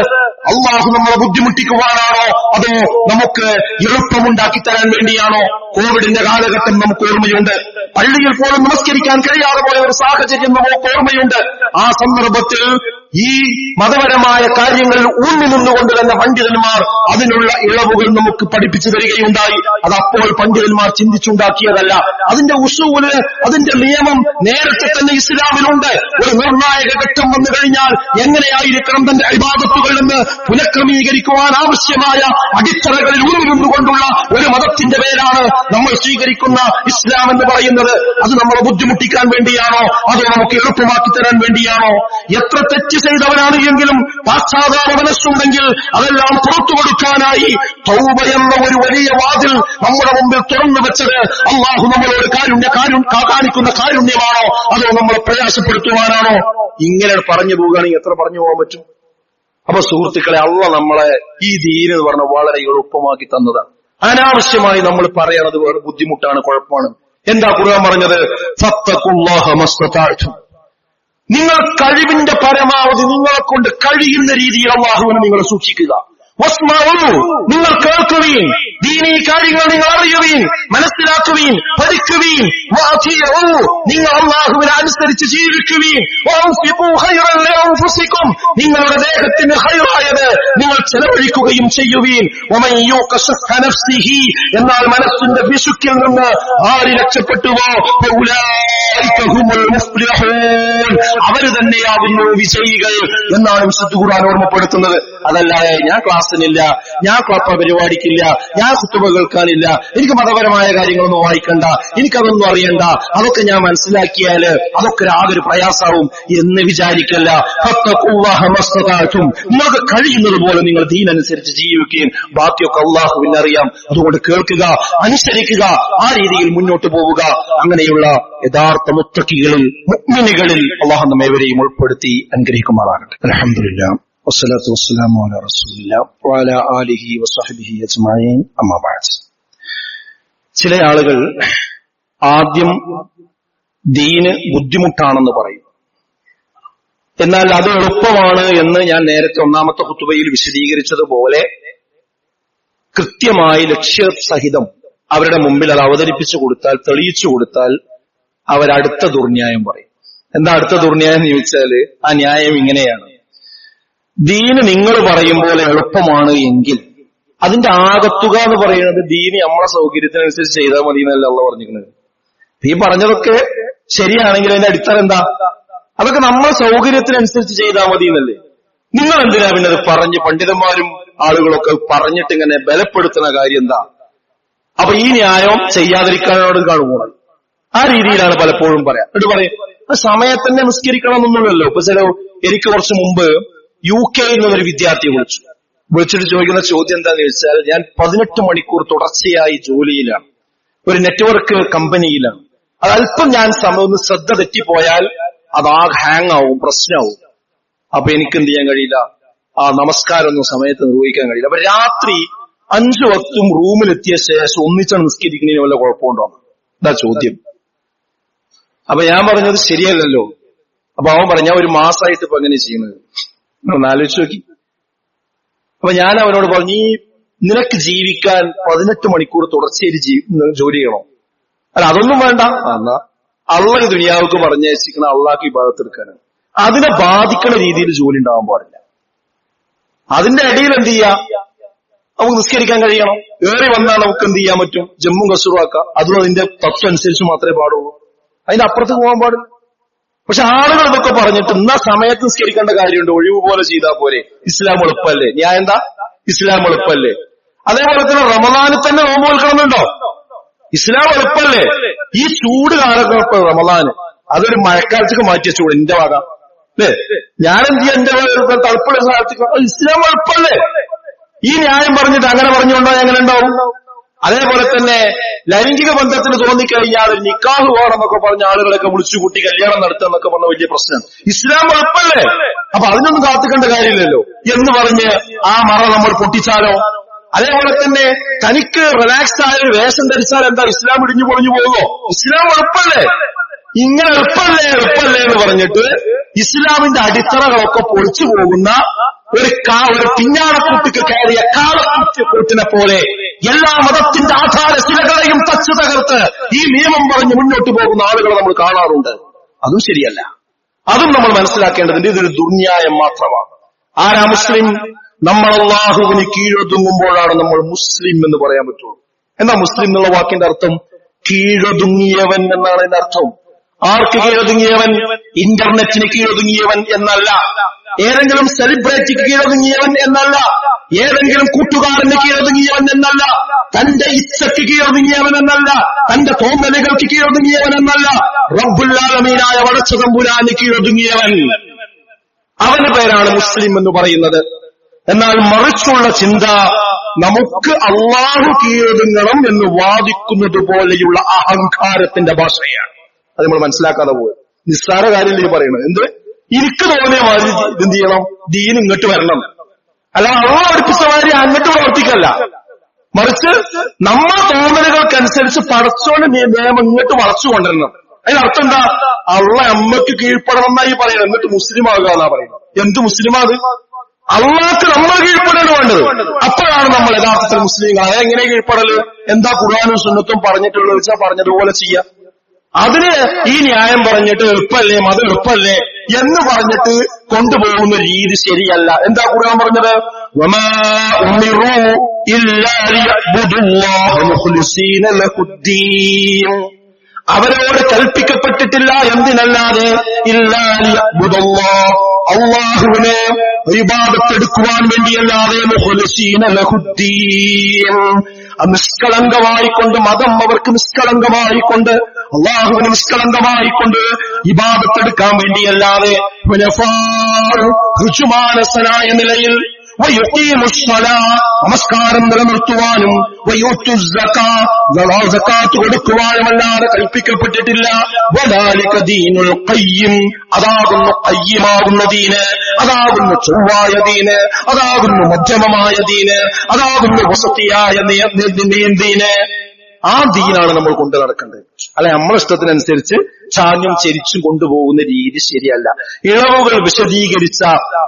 അള്ളാഹു നമ്മളെ ബുദ്ധിമുട്ടിക്കുവാനാണോ അതോ നമുക്ക് എളുപ്പമുണ്ടാക്കി തരാൻ വേണ്ടിയാണോ? കോവിഡിന്റെ കാലഘട്ടം നമുക്ക് ഓർമ്മയുണ്ട്. പള്ളിയിൽ പോലും നമസ്കരിക്കാൻ കഴിയാതെ പോയ ഒരു സാഹചര്യം നമുക്ക് ഓർമ്മയുണ്ട്. ആ സന്ദർഭത്തിൽ ഈ മതപരമായ കാര്യങ്ങളിൽ ഊന്നി നിന്നുകൊണ്ട് തന്നെ പണ്ഡിതന്മാർ അതിനുള്ള ഇളവുകൾ നമുക്ക് പഠിപ്പിച്ചു തരികയുണ്ടായി. അതപ്പോൾ പണ്ഡിതന്മാർ ചിന്തിച്ചുണ്ടാക്കിയതല്ല. അതിന്റെ ഉസൂല്, അതിന്റെ നിയമം നേരത്തെ തന്നെ ഇസ്ലാമിലുണ്ട്. ഒരു നിർണായക ഘട്ടം വന്നു കഴിഞ്ഞാൽ എങ്ങനെയായിരിക്കണം തന്റെ ഇബാദത്തുകൾ എന്ന് പുനഃക്രമീകരിക്കുവാൻ ആവശ്യമായ അടിത്തറകളിൽ ഊന്നി നിന്നുകൊണ്ടുള്ള ഒരു മതത്തിന്റെ പേരാണ് നമ്മൾ സ്വീകരിക്കുന്ന ഇസ്ലാം എന്ന് പറയുന്നത്. അത് നമ്മളെ ബുദ്ധിമുട്ടിക്കാൻ വേണ്ടിയാണോ അതോ നമുക്ക് എളുപ്പമാക്കി തരാൻ വേണ്ടിയാണോ? എത്ര തെറ്റ് ചെയ്തവനാണ് എങ്കിലും പാശ്ചാത്താപ മനസ്സുണ്ടെങ്കിൽ അതെല്ലാം പുറത്തു കൊടുക്കാനായി തൗബ എന്ന ഒരു വലിയ വാതിൽ നമ്മുടെ മുമ്പിൽ തുറന്നു വെച്ചത് അള്ളാഹു നമ്മളോട് കാണിക്കുന്ന കാരുണ്യമാണോ അതോ നമ്മളെ പ്രയാസപ്പെടുത്തുവാനാണോ? ഇങ്ങനെ പറഞ്ഞു പോവുകയാണെങ്കിൽ എത്ര പറഞ്ഞു പോകാൻ പറ്റും? അപ്പൊ സുഹൃത്തുക്കളെ, അള്ളാഹ് നമ്മളെ ഈ ദീൻ എന്ന് പറഞ്ഞ വളരെ എളുപ്പമാക്കി തന്നതാണ്. അനാവശ്യമായി നമ്മൾ പറയണത് വേറെ ബുദ്ധിമുട്ടാണ്, കുഴപ്പമാണ്. എന്താ ഖുർആൻ പറഞ്ഞത്? ഫത്തഖുല്ലാഹ മസ്തതഅ്തും. നിങ്ങൾ കഴിവിന്റെ പരമാവധി നിങ്ങളെ കൊണ്ട് കഴിയുന്ന രീതിയിൽ അല്ലാഹുവിനെ നിങ്ങൾ സൂക്ഷിക്കുക. വസ്മഉ, നിങ്ങൾ കേൾക്കുകയും ദീനീ കാര്യങ്ങൾ നിങ്ങൾ അറിയുവീൻ, മനസ്സിലാക്കുവീൻ, പഠിക്കുവീൻ. നിങ്ങൾ അല്ലാഹുവിനെ അനുസരിച്ച് ജീവിക്കുവീൻ. നിങ്ങളുടെ ദേഹത്തിന് ഖൈറായത് നിങ്ങൾ ചെലവഴിക്കുകയും ചെയ്യുവീൻ. എന്നാൽ മനസ്സിന്റെ പിശുക്കിൽ നിന്ന് ആര് രക്ഷപ്പെട്ടുവോ അവര് തന്നെയാവുന്നു വിജയികൾ എന്നാണ് വിശുദ്ധ ഖുർആൻ ഓർമ്മപ്പെടുത്തുന്നത്. അതല്ലാതെ ഞാൻ ക്ലാസ്സിനില്ല, ഞാൻ പരിപാടിക്കില്ല, ഞാൻ ഖുതുബ കേൾക്കാനില്ല, എനിക്ക് മതപരമായ കാര്യങ്ങളൊന്നും വായിക്കണ്ട, എനിക്കതൊന്നും അറിയണ്ട, അതൊക്കെ ഞാൻ മനസ്സിലാക്കിയാല് അതൊക്കെ ആകെ പ്രയാസമാവും എന്ന് വിചാരിക്കല്ല. നിങ്ങൾക്ക് കഴിയുന്നത് പോലെ നിങ്ങൾ ദീനനുസരിച്ച് ജീവിക്കുകയും ബാക്കിയൊക്കെ അള്ളാഹുവിന് അറിയാം. അതുകൊണ്ട് കേൾക്കുക, അനുസരിക്കുക, ആ രീതിയിൽ മുന്നോട്ട് പോവുക. അങ്ങനെയുള്ള യഥാർത്ഥ മുത്തഖികളിൽ, മുഅ്മിനുകളിൽ അള്ളാഹു നമ്മേവരെയും ഉൾപ്പെടുത്തി അനുഗ്രഹിക്കുമാറാകട്ടെ. അൽഹംദുലില്ലാഹ് വസ്സലാത്തു വസ്സലാമു അലാ റസൂലില്ലാഹ് വഅലാ ആലിഹി വസഹ്ബിഹി അജ്മഈൻ. അമ്മാ ബഅദ്. ചില ആളുകൾ ആദ്യം ദീന് ബുദ്ധിമുട്ടാണെന്ന് പറയും, എന്നാൽ അത് എളുപ്പമാണ് എന്ന് ഞാൻ നേരത്തെ ഒന്നാമത്തെ ഖുതുബയിൽ വിശദീകരിച്ചതുപോലെ കൃത്യമായി ലക്ഷ്യസഹിതം അവരുടെ മുമ്പിൽ അത് അവതരിപ്പിച്ചു കൊടുത്താൽ, തെളിയിച്ചു കൊടുത്താൽ അവരടുത്ത ദുർന്യായം പറയും. എന്താ അടുത്ത ദുർന്യായം എന്ന് ചോദിച്ചാല് ആ ന്യായം ഇങ്ങനെയാണ്: ദീന് നിങ്ങൾ പറയും പോലെ എളുപ്പമാണ് എങ്കിൽ അതിന്റെ ആകത്തുക എന്ന് പറയുന്നത് ദീന് നമ്മളെ സൗകര്യത്തിനനുസരിച്ച് ചെയ്താൽ മതി എന്നല്ല അള്ളാഹു പറഞ്ഞിരിക്കുന്നത്. ഈ പറഞ്ഞതൊക്കെ ശരിയാണെങ്കിൽ അതിന്റെ അടിത്തറ എന്താ? അതൊക്കെ നമ്മളെ സൗകര്യത്തിനനുസരിച്ച് ചെയ്താൽ മതി എന്നല്ലേ. നിങ്ങൾ എന്തിനാ പിന്നെ അത് പറഞ്ഞ് പണ്ഡിതന്മാരും ആളുകളൊക്കെ പറഞ്ഞിട്ട് ഇങ്ങനെ ബലപ്പെടുത്തുന്ന കാര്യം എന്താ? അപ്പൊ ഈ ന്യായം ചെയ്യാതിരിക്കാനോട് കാണുമ്പോൾ ആ രീതിയിലാണ് പലപ്പോഴും പറയാം. എന്നിട്ട് പറയും സമയത്തന്നെ നിസ്കരിക്കണം എന്നൊന്നുമല്ലോ. ഇപ്പൊ എനിക്ക് കുറച്ച് മുമ്പ് UK എന്നൊരു വിദ്യാർത്ഥിയെ വിളിച്ചിട്ട് ചോദിക്കുന്ന ചോദ്യം എന്താണെന്ന് ചോദിച്ചാൽ, ഞാൻ 18 മണിക്കൂർ തുടർച്ചയായി ജോലിയിലാണ്, ഒരു നെറ്റ്വർക്ക് കമ്പനിയിലാണ്. അത് അല്പം ഞാൻ ഒന്ന് ശ്രദ്ധ തെറ്റിപ്പോയാൽ അതാകെ ഹാങ് ആവും, പ്രശ്നമാവും. അപ്പൊ എനിക്ക് എന്ത് ചെയ്യാൻ കഴിയില്ല, ആ നമസ്കാരമൊന്നും സമയത്ത് നിർവഹിക്കാൻ കഴിയില്ല. അപ്പൊ രാത്രി 5 വക്തും റൂമിലെത്തിയ ശേഷം ഒന്നിച്ചാണ് നിസ്കരിക്കുന്നതിന് വല്ല കുഴപ്പമുണ്ടോ? ഇതാ ചോദ്യം. അപ്പൊ ഞാൻ പറഞ്ഞത് ശരിയല്ലല്ലോ. അപ്പൊ അവൻ പറഞ്ഞ ഒരു മാസമായിട്ട് ഇപ്പൊ എങ്ങനെ ചെയ്യുന്നത് ഒന്ന് ആലോചിച്ച് നോക്കി. അപ്പൊ ഞാൻ അവനോട് പറഞ്ഞു, നിനക്ക് ജീവിക്കാൻ 18 മണിക്കൂർ തുടർച്ചയായിട്ട് ജോലി ചെയ്യണോ? അല്ല, അതൊന്നും വേണ്ട. എന്നാ അള്ളാഹ് ദുനിയാവുക്ക് പറഞ്ഞേച്ചിരിക്കണ അള്ളാഹ്ക്ക് ഇബാദത്തെടുക്കാനാണ്. അതിനെ ബാധിക്കുന്ന രീതിയിൽ ജോലി ഉണ്ടാവാൻ പാടില്ല. അതിന്റെ ഇടയിൽ എന്ത് ചെയ്യാ, നമുക്ക് നിസ്കരിക്കാൻ കഴിയണം. ഏറി വന്നാൽ നമുക്ക് എന്ത് ചെയ്യാൻ പറ്റും, ജമ്മും കസൂറുമാക്കാം. അതും അതിന്റെ തത്വം അനുസരിച്ച് മാത്രമേ പാടുള്ളൂ, അതിന്റെ അപ്പുറത്ത് പോകാൻ പാടില്ല. പക്ഷെ ആളുകൾ ഇതൊക്കെ പറഞ്ഞിട്ട് എന്നാ സമയത്ത് നിസ്കരിക്കേണ്ട കാര്യമുണ്ട്, ഒഴിവ് പോലെ ചെയ്താൽ പോരെ, ഇസ്ലാം എളുപ്പല്ലേ? ഞാൻ എന്താ ഇസ്ലാം എളുപ്പല്ലേ? അതേപോലെ തന്നെ റമദാനിൽ തന്നെ നോമ്പ് നോൽക്കണമെന്നുണ്ടോ? ഇസ്ലാം എളുപ്പല്ലേ? ഈ ചൂട് കാലത്ത് റമദാന് അതൊരു മഴക്കാലത്തേക്ക് മാറ്റിയ ചൂട് എന്റെ വക അല്ലേ? ഞാനെന്ത് ചെയ്യാൻ എന്റെ തണുപ്പുള്ള കാലത്തേക്ക്? ഇസ്ലാം എളുപ്പല്ലേ? ഈ ന്യായം പറഞ്ഞിട്ട് അങ്ങനെ പറഞ്ഞുകൊണ്ടോ എങ്ങനെ ഉണ്ടാവും? അതേപോലെ തന്നെ ലൈംഗിക ബന്ധത്തിന് തോന്നിക്കഴിഞ്ഞാൽ നിക്കാഹ് പോകണമെന്നൊക്കെ പറഞ്ഞ ആളുകളൊക്കെ വിളിച്ചുകൂട്ടി കല്യാണം നടത്തുക പറഞ്ഞ വലിയ പ്രശ്നമാണ്. ഇസ്ലാം ഉറപ്പല്ലേ? അപ്പൊ അതിനൊന്നും കാത്തിക്കേണ്ട കാര്യമില്ലല്ലോ എന്ന് പറഞ്ഞ് ആ മറ നമ്മൾ പൊട്ടിച്ചാലോ? അതേപോലെ തന്നെ തനിക്ക് റിലാക്സ്ഡ് ആയ ഒരു വേഷം ധരിച്ചാൽ എന്താ ഇസ്ലാം ഇടിഞ്ഞു പൊളിഞ്ഞു പോകുമോ? ഇസ്ലാം ഉറപ്പല്ലേ? ഇങ്ങനെ എളുപ്പല്ലേ എന്ന് പറഞ്ഞിട്ട് ഇസ്ലാമിന്റെ അടിത്തറകളൊക്കെ പൊളിച്ചു പോകുന്ന ഒരു പിഞ്ഞാണക്കൂട്ടിക്ക് കയറിയ കാളക്കൂട്ടിനെ പോലെ എല്ലാ മതത്തിന്റെ ആധാര ശിലകളെയും തച്ചു തകർത്ത് ഈ നിയമം പറഞ്ഞ് മുന്നോട്ട് പോകുന്ന ആളുകളെ നമ്മൾ കാണാറുണ്ട്. അതും ശരിയല്ല. അതും നമ്മൾ മനസ്സിലാക്കേണ്ടതുണ്ട്. ഇതൊരു ദുർന്യായം മാത്രമാണ്. ആരാ മുസ്ലിം? നമ്മൾ അല്ലാഹുവിന് കീഴൊതുങ്ങുമ്പോഴാണ് നമ്മൾ മുസ്ലിം എന്ന് പറയാൻ പറ്റുള്ളൂ. എന്താ മുസ്ലിം എന്നുള്ള വാക്കിന്റെ അർത്ഥം? കീഴൊതുങ്ങിയവൻ എന്നാണ് അതിന്റെ അർത്ഥം. ആർക്ക് കീഴൊതുങ്ങിയവൻ? ഇന്റർനെറ്റിന് കീഴൊതുങ്ങിയവൻ എന്നല്ല, ഏതെങ്കിലും സെലിബ്രിറ്റിക്ക് കീഴൊതുങ്ങിയവൻ എന്നല്ല, ഏതെങ്കിലും കൂട്ടുകാരന് കീഴൊതുങ്ങിയവൻ എന്നല്ല, തന്റെ ഇച്ഛയ്ക്ക് കീഴൊതുങ്ങിയവൻ എന്നല്ല, തന്റെ തോന്നലുകൾക്ക് കീഴൊതുങ്ങിയവൻ എന്നല്ല, റബ്ബുൽ ആലമീനായ വടച്ച തമ്പുരാന് കീഴൊതുങ്ങിയവൻ. അവന് പേരാണ് മുസ്ലിം എന്ന് പറയുന്നത്. എന്നാൽ മറിച്ചുള്ള ചിന്ത നമുക്ക് അള്ളാഹു കീഴൊതുങ്ങണം എന്ന് വാദിക്കുന്നത് പോലെയുള്ള അഹങ്കാരത്തിന്റെ ഭാഷയാണ്. അത് നമ്മൾ മനസ്സിലാക്കാതെ പോകും. നിസ്സാര കാര്യമില്ല പറയുന്നത്. എന്ത് എനിക്ക് തോന്നിയ മാതിരി എന്ത് ചെയ്യണം, ദീൻ ഇങ്ങോട്ട് വരണം. അല്ല അള്ളാഹു പഠിപ്പിച്ച മാതിരി അങ്ങോട്ട് പ്രവർത്തിക്കല്ല, മറിച്ച് നമ്മളെ തോന്നലുകൾക്കനുസരിച്ച് പടച്ചോണ്ട് നിയമം ഇങ്ങോട്ട് വളച്ചു കൊണ്ടുവരണം. അതിനർത്ഥം എന്താ? അള്ളാഹ് അമ്മക്ക് കീഴ്പ്പെടണം എന്നായി പറയണം, എന്നിട്ട് മുസ്ലിം ആകുക എന്നാ പറയുന്നത്. എന്ത് മുസ്ലിമാ അത്? അള്ളാഹ്ക്ക് നമ്മൾ കീഴ്പ്പെടാണ് വേണ്ടത്. അപ്പോഴാ അപ്പോഴാണ് നമ്മൾ യഥാർത്ഥത്തിൽ മുസ്ലിങ്ങൾ. അതെങ്ങനെ കീഴ്പ്പെടല്? എന്താ ഖുർആനും സുന്നത്തും പറഞ്ഞിട്ടുള്ളത് വെച്ചാൽ പറഞ്ഞതുപോലെ ചെയ്യാം. അതിന് ഈ ന്യായം പറഞ്ഞിട്ട് എളുപ്പല്ലേ, മതം എളുപ്പല്ലേ എന്ന് പറഞ്ഞിട്ട് കൊണ്ടുപോകുന്ന രീതി ശരിയല്ല. എന്താ ഖുർആൻ പറഞ്ഞത്? വമാ ഉമിറൂ ഇല്ലാ ലിയഅ്ബുദുല്ലാഹ മുഖ്ലിസീന ലഹുദ്ദീൻ. അവരോട് കൽപ്പിക്കപ്പെട്ടിട്ടില്ല എന്തിനല്ലാതെ, ഇല്ലാ ലിയഅ്ബുദുല്ലാഹ്, അല്ലാഹുവിനെ ഇബാദത്തെടുക്കുവാൻ വേണ്ടിയല്ലാതെ, മുഖ്ലിസീന ലഹുദ്ദീൻ, നിഷ്കളങ്കമായിക്കൊണ്ട്, മതം അവർക്ക് നിഷ്കളങ്കമായിക്കൊണ്ട്, അള്ളാഹുവിന് നിഷ്കളങ്കമായിക്കൊണ്ട് ഇബാദത്തെടുക്കാൻ വേണ്ടിയല്ലാതെ, ഋജുമാനസനായ നിലയിൽ നമസ്കാരം നിലനിർത്തുവാനും സകാത്ത് കൊടുക്കുവാനുമല്ലാതെ കൽപ്പിക്കപ്പെട്ടിട്ടില്ല. വദാലിക ദീനുൽ ഖയ്യിം, അതാകുന്നു ഖയ്യിമാകുന്ന ദീന്, അതാകുന്നു ചൊവ്വായ ദീന്, അതാകുന്നു മധ്യമമായ ദീന്, അതാകുന്നു വസതിയായ ദീന്. ആ ദീനാണ് നമ്മൾ കൊണ്ടു നടക്കേണ്ടത്. അല്ല നമ്മളെ ഇഷ്ടത്തിനനുസരിച്ച് ചാഞ്ഞും ചെരിച്ചും കൊണ്ടുപോകുന്ന രീതി ശരിയല്ല. ഇളവുകൾ വിശദീകരിച്ച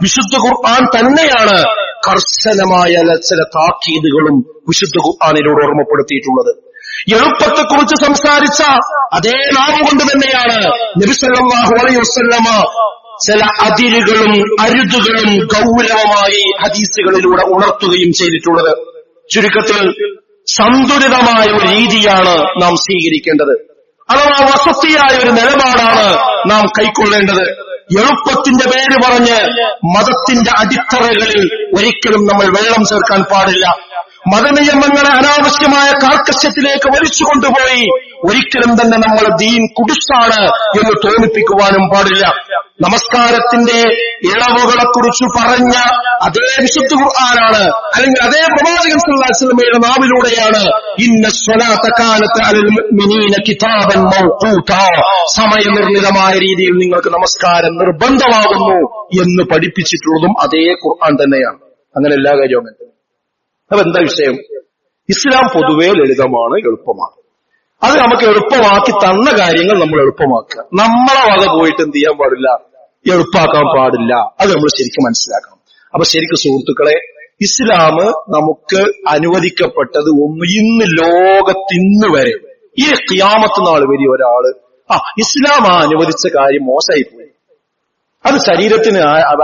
വിശുദ്ധ ഖുർആൻ തന്നെയാണ് കർശനമായ ചില താക്കീതുകളും വിശുദ്ധ ഖുർആനിലൂടെ ഓർമ്മപ്പെടുത്തിയിട്ടുള്ളത്. എളുപ്പത്തെക്കുറിച്ച് സംസാരിച്ച അതേ നാമം കൊണ്ട് തന്നെയാണ് നബി സല്ലല്ലാഹു അലൈഹി വസല്ലമ ചില അതിരുകളും അരുതുകളും ഗൗരവമായി ഹദീസുകളിലൂടെ ഉണർത്തുകയും ചെയ്തിട്ടുള്ളത്. ചുരുക്കത്തിൽ സന്തുലിതമായ ഒരു രീതിയാണ് നാം സ്വീകരിക്കേണ്ടത്. അഥവാ വസതിയായ ഒരു നിലപാടാണ് നാം കൈക്കൊള്ളേണ്ടത്. എളുപ്പത്തിന്റെ പേര് പറഞ്ഞ് മതത്തിന്റെ അടിത്തറകളിൽ ഒരിക്കലും നമ്മൾ വെള്ളം ചേർക്കാൻ പാടില്ല. മതനിയമങ്ങളെ അനാവശ്യമായ കാർക്കശ്യത്തിലേക്ക് വലിച്ചു കൊണ്ടുപോയി ഒരിക്കലും തന്നെ നമ്മൾ ദീൻ കുടുസാണ് എന്ന് തോന്നിപ്പിക്കുവാനും പാടില്ല. നമസ്കാരത്തിന്റെ ഇളവുകളെക്കുറിച്ച് പറഞ്ഞ അതേ വിശുദ്ധ ഖുർആനാണ്, അല്ലെങ്കിൽ അതേ പ്രവാചകൻ സല്ലല്ലാഹു അലൈഹി വസല്ലമയുടെ നാവിലൂടെയാണ് ഇന്ന സ്വലാത്ത കാനത അലൽ മുഅ്മിനീന കിതാബൻ മൗഖൂതാ, സമയനിർണിതമായ രീതിയിൽ നിങ്ങൾക്ക് നമസ്കാരം നിർബന്ധമാകുന്നു എന്ന് പഠിപ്പിച്ചിട്ടുള്ളതും അതേ ഖുർആൻ തന്നെയാണ്. അങ്ങനെ എല്ലാ കാര്യവും അങ്ങനെ. അപ്പൊ എന്താ വിഷയം? ഇസ്ലാം പൊതുവേ ലളിതമാണ്, എളുപ്പമാണ്. അത് നമുക്ക് എളുപ്പമാക്കി തന്ന കാര്യങ്ങൾ നമ്മൾ എളുപ്പമാക്കുക. നമ്മളെ വക പോയിട്ട് എന്ത് ചെയ്യാൻ പാടില്ല? എളുപ്പാക്കാൻ പാടില്ല. അത് നമ്മൾ ശരിക്കും മനസ്സിലാക്കണം. അപ്പൊ ശരിക്കും സുഹൃത്തുക്കളെ, ഇസ്ലാം നമുക്ക് അനുവദിക്കപ്പെട്ടത് ഇന്ന് ലോകത്തിന്ന് വരെ ഈ ഖിയാമത്ത് നാൾ വരെ ഒരാള് ഇസ്ലാം അനുവദിച്ച കാര്യം മോശമായി പോയി, അത് ശരീരത്തിന്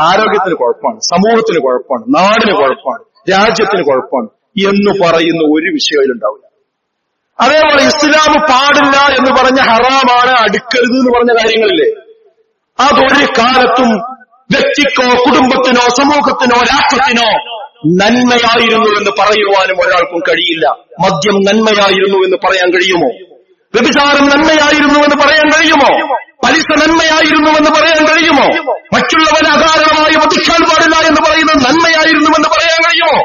ആരോഗ്യത്തിന് കുഴപ്പമാണ്, സമൂഹത്തിന് കുഴപ്പമാണ്, നാടിന് കുഴപ്പമാണ്, രാജ്യത്തിന് കുഴപ്പമാണ് എന്ന് പറയുന്ന ഒരു വിഷയത്തിലുണ്ടാവില്ല. അതേപോലെ ഇസ്ലാം പാടില്ല എന്ന് പറഞ്ഞ ഹറാമാണ്, അടുക്കരുത് എന്ന് പറഞ്ഞ കാര്യങ്ങളില്ലേ, അതൊരു കാലത്തും വ്യക്തിക്കോ കുടുംബത്തിനോ സമൂഹത്തിനോ രാഷ്ട്രത്തിനോ നന്മയായിരുന്നു എന്ന് പറയുവാനും ഒരാൾക്കും കഴിയില്ല. മദ്യം നന്മയായിരുന്നു എന്ന് പറയാൻ കഴിയുമോ? വ്യഭിചാരം നന്മയായിരുന്നു എന്ന് പറയാൻ കഴിയുമോ? പലിശ നന്മയായിരുന്നു എന്ന് പറയാൻ കഴിയുമോ? മറ്റുള്ളവരെ അകാരണമായി വധിക്കാൻ പാടില്ല എന്ന് പറയുന്നത് നന്മയായിരുന്നുവെന്ന് പറയാൻ കഴിയുമോ?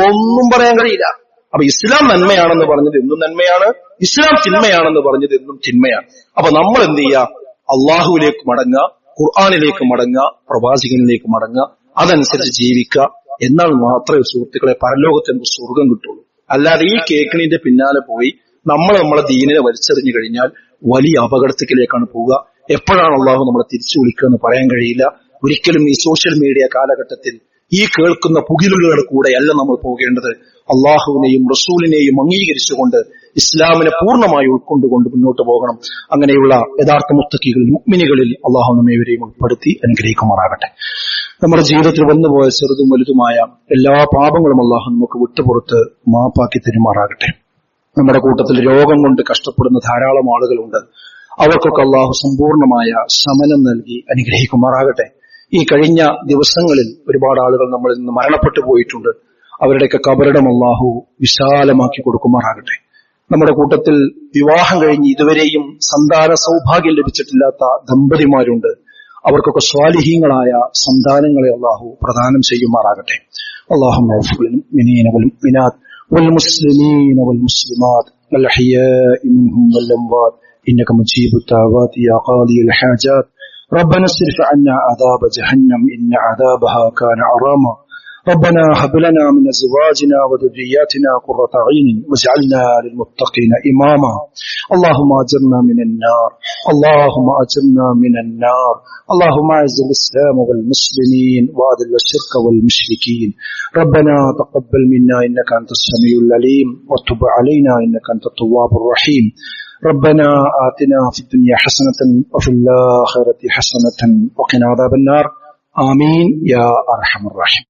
ഒന്നും പറയാൻ കഴിയില്ല. അപ്പൊ ഇസ്ലാം നന്മയാണെന്ന് പറഞ്ഞത് എന്നും നന്മയാണ്, ഇസ്ലാം തിന്മയാണെന്ന് പറഞ്ഞത് എന്നും തിന്മയാണ്. അപ്പൊ നമ്മൾ എന്ത് ചെയ്യുക? അള്ളാഹുവിലേക്ക് മടങ്ങുക, ഖുർആനിലേക്ക് മടങ്ങുക, പ്രവാചകനിലേക്ക് മടങ്ങുക, അതനുസരിച്ച് ജീവിക്കുക. എന്നാൽ മാത്രമേ സുഹൃത്തുക്കളെ പരലോകത്ത് നമുക്ക് സ്വർഗം കിട്ടുള്ളൂ. അല്ലാതെ ഈ കേക്കിണിന്റെ പിന്നാലെ പോയി നമ്മളെ ദീനിനെ വലിച്ചെറിഞ്ഞു കഴിഞ്ഞാൽ വലിയ അപകടത്തിലേക്കാണ് പോവുക. എപ്പോഴാണ് അള്ളാഹു നമ്മളെ തിരിച്ചു വിളിക്കുക എന്ന് പറയാൻ കഴിയില്ല. ഒരിക്കലും ഈ സോഷ്യൽ മീഡിയ കാലഘട്ടത്തിൽ ഈ കേൾക്കുന്ന പുകിലുകളുടെ കൂടെയല്ല നമ്മൾ പോകേണ്ടത്. അള്ളാഹുവിനെയും റസൂലിനെയും അംഗീകരിച്ചുകൊണ്ട് ഇസ്ലാമിനെ പൂർണ്ണമായി ഉൾക്കൊണ്ടുകൊണ്ട് മുന്നോട്ട് പോകണം. അങ്ങനെയുള്ള യഥാർത്ഥ മുത്തഖികളിൽ മുഅ്മിനുകളിൽ അള്ളാഹു നമ്മേവരെയും ഉൾപ്പെടുത്തി അനുഗ്രഹിക്കുമാറാകട്ടെ. നമ്മുടെ ജീവിതത്തിൽ വന്നുപോയ ചെറുതും വലുതുമായ എല്ലാ പാപങ്ങളും അള്ളാഹു നമുക്ക് വിട്ടുപുറത്ത് മാപ്പാക്കി തരുമാറാകട്ടെ. നമ്മുടെ കൂട്ടത്തിൽ രോഗം കൊണ്ട് കഷ്ടപ്പെടുന്ന ധാരാളം ആളുകളുണ്ട്. അവർക്കൊക്കെ അള്ളാഹു സമ്പൂർണമായ ശമനം നൽകി അനുഗ്രഹിക്കുമാറാകട്ടെ. ഈ കഴിഞ്ഞ ദിവസങ്ങളിൽ ഒരുപാട് ആളുകൾ നമ്മളിൽ നിന്ന് മരണപ്പെട്ടു പോയിട്ടുണ്ട്. അവരുടെയൊക്കെ കബറിടം അള്ളാഹു വിശാലമാക്കി കൊടുക്കുമാറാകട്ടെ. നമ്മുടെ കൂട്ടത്തിൽ വിവാഹം കഴിഞ്ഞ് ഇതുവരെയും സന്താന സൗഭാഗ്യം ലഭിച്ചിട്ടില്ലാത്ത ദമ്പതിമാരുണ്ട്. അവർക്കൊക്കെ സ്വാലിഹീങ്ങളായ സന്താനങ്ങളെ അള്ളാഹു പ്രദാനം ചെയ്യുമാറാകട്ടെ. അല്ലാഹുമ്മ ഗ്ഫിർ ലിൽ മുഅ്മിനീന വൽ മുഅ്മിനാത്ത് വൽ മുസ്ലിമീന വൽ മുസ്ലിമാത്ത് വൽ അഹ്യാഇ മിൻഹും വൽ അംവാത്ത് ഇന്നക മുജീബുദ് ദഅവാതി യാ ഖാദിയൽ ഹാജാത്ത്. ربنا اصرف عنا عذاب جهنم إن عذابها كان غراما ربنا هب لنا من أزواجنا وذرياتنا قرة أعين واجعلنا للمتقين إماما. اللهم أجرنا من النار، اللهم أجرنا من النار. اللهم أعز الإسلام والمسلمين وأذل الشرك والمشركين. ربنا تقبل منا إنك أنت السميع العليم وتب علينا إنك أنت التواب الرحيم. ربنا آتنا في الدنيا حسنة وفي الآخرة حسنة وقنا عذاب النار. آمين يا أرحم الراحمين.